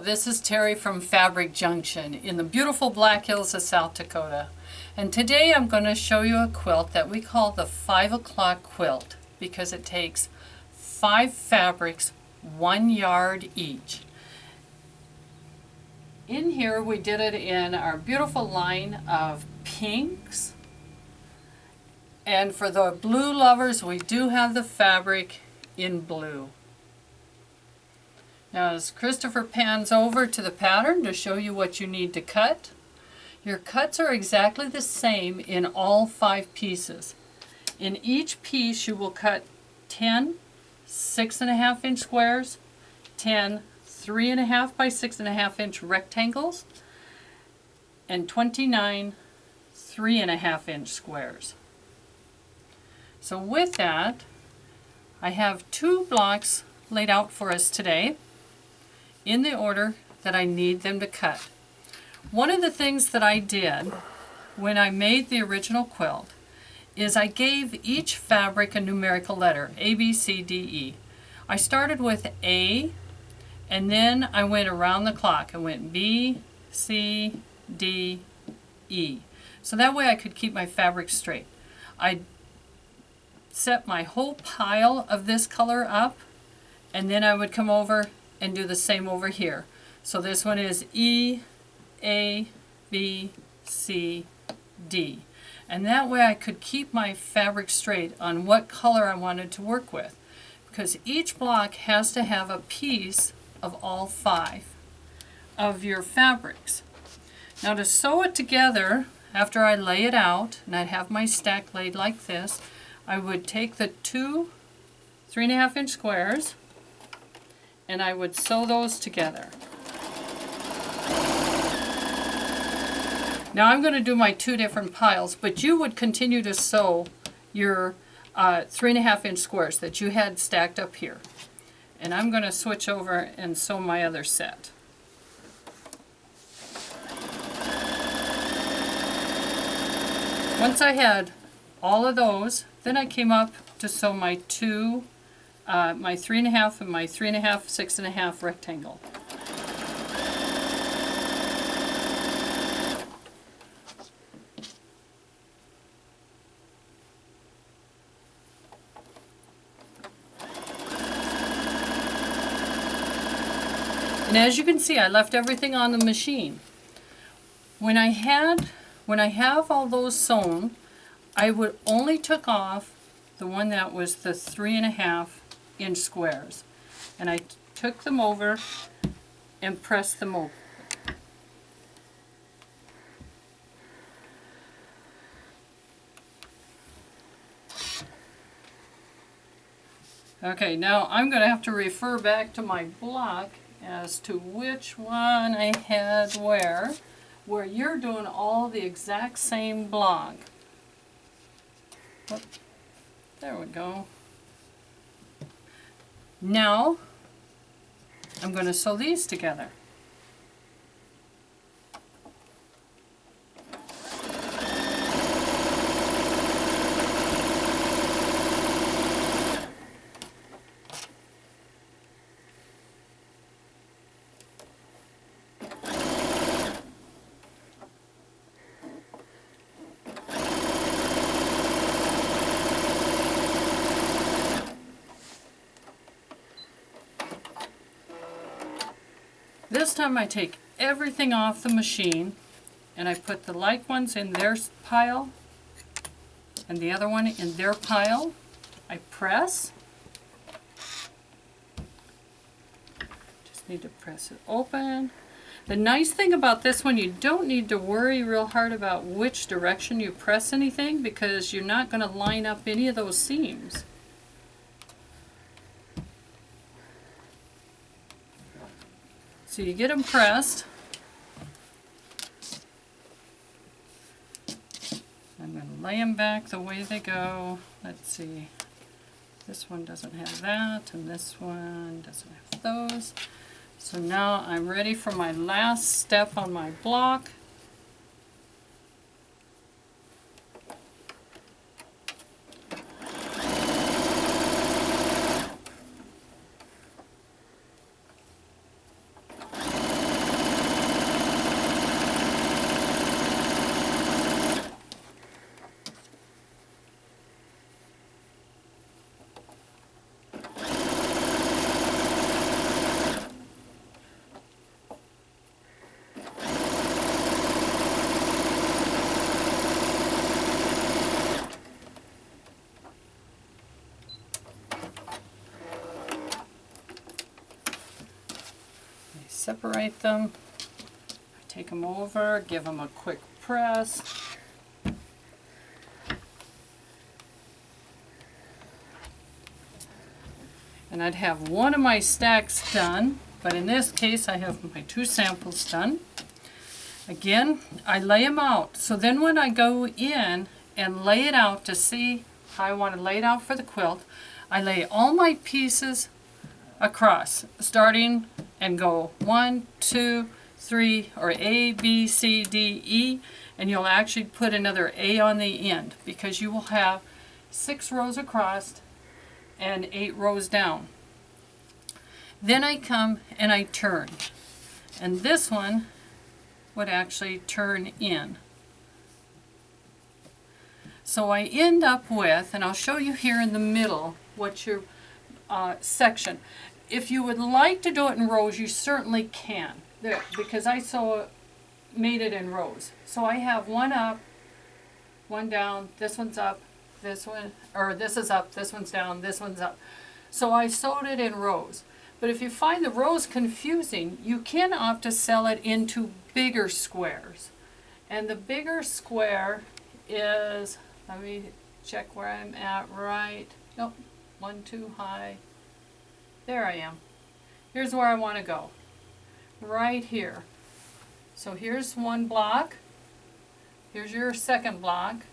this is Terry from Fabric Junction in the beautiful Black Hills of South Dakota. And today I'm going to show you a quilt that we call the 5 o'clock quilt because it takes 5 fabrics, 1 yard each. In here we did it in our beautiful line of pinks. And for the blue lovers, we do have the fabric in blue. Now as Christopher pans over to the pattern to show you what you need to cut, your cuts are exactly the same in all 5 pieces. In each piece you will cut 10 6.5 inch squares, 10 3.5 by 6.5 inch rectangles, and 29 3.5 inch squares. So with that, I have 2 blocks laid out for us today in the order that I need them to cut. One of the things that I did when I made the original quilt is I gave each fabric a numerical letter, A, B, C, D, E. I started with A, and then I went around the clock. I went B, C, D, E. So that way I could keep my fabric straight. I set my whole pile of this color up, and then I would come over and do the same over here. So this one is E, A, B, C, D. And that way I could keep my fabric straight on what color I wanted to work with, because each block has to have a piece of all 5 of your fabrics. Now to sew it together, after I lay it out, and I'd have my stack laid like this, I would take the 2 3.5 inch squares and I would sew those together. Now I'm going to do my 2 different piles, but you would continue to sew your 3.5 inch squares that you had stacked up here. And I'm going to switch over and sew my other set. Once I had all of those, then I came up to sew my 2, my 3.5 and my 3.5, 6.5 rectangle. And as you can see, I left everything on the machine. When I have all those sewn, I would only took off the one that was the 3.5 inch squares, and I took them over and pressed them over. Okay, now I'm going to have to refer back to my block as to which one I had where you're doing all the exact same block. Whoop. There we go. Now I'm going to sew these together. This time I take everything off the machine and I put the like ones in their pile and the other one in their pile. I press. Just need to press it open. The nice thing about this one, you don't need to worry real hard about which direction you press anything because you're not going to line up any of those seams. So you get them pressed. I'm going to lay them back the way they go. Let's see. This one doesn't have that, and this one doesn't have those. So now I'm ready for my last step on my block. separate them. I take them over, give them a quick press. And I'd have one of my stacks done, but in this case I have my 2 samples done. Again, I lay them out. So then when I go in and lay it out to see how I want to lay it out for the quilt, I lay all my pieces across, starting and go 1, 2, 3, or A, B, C, D, E, and you'll actually put another A on the end because you will have 6 rows across and 8 rows down. Then I come and I turn, and this one would actually turn in. So I end up with, and I'll show you here in the middle what your section. If you would like to do it in rows, you certainly can, there, because I made it in rows. So I have one up, one down, this one's up, this one, or this is up, this one's down, this one's up. So I sewed it in rows. But if you find the rows confusing, you can opt to sell it into bigger squares. And the bigger square is, let me check where I'm at right. Nope, 1 too high. There I am. Here's where I want to go. Right here. So here's one block. Here's your second block.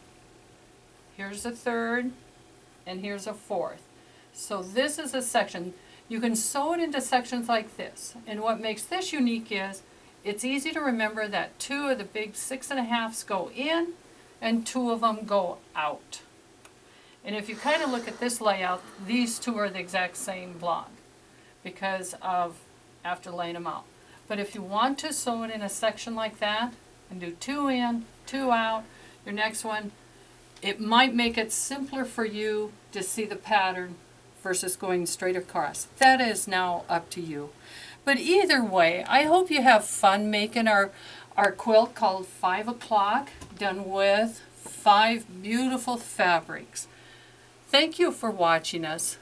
Here's a third. And here's a fourth. So this is a section. You can sew it into sections like this. And what makes this unique is it's easy to remember that 2 of the big 6.5s go in and 2 of them go out. And if you kind of look at this layout, these 2 are the exact same block because of after laying them out. But if you want to sew it in a section like that and do 2 in, 2 out, your next one, it might make it simpler for you to see the pattern versus going straight across. That is now up to you. But either way, I hope you have fun making our quilt called 5 o'clock, done with 5 beautiful fabrics. Thank you for watching us.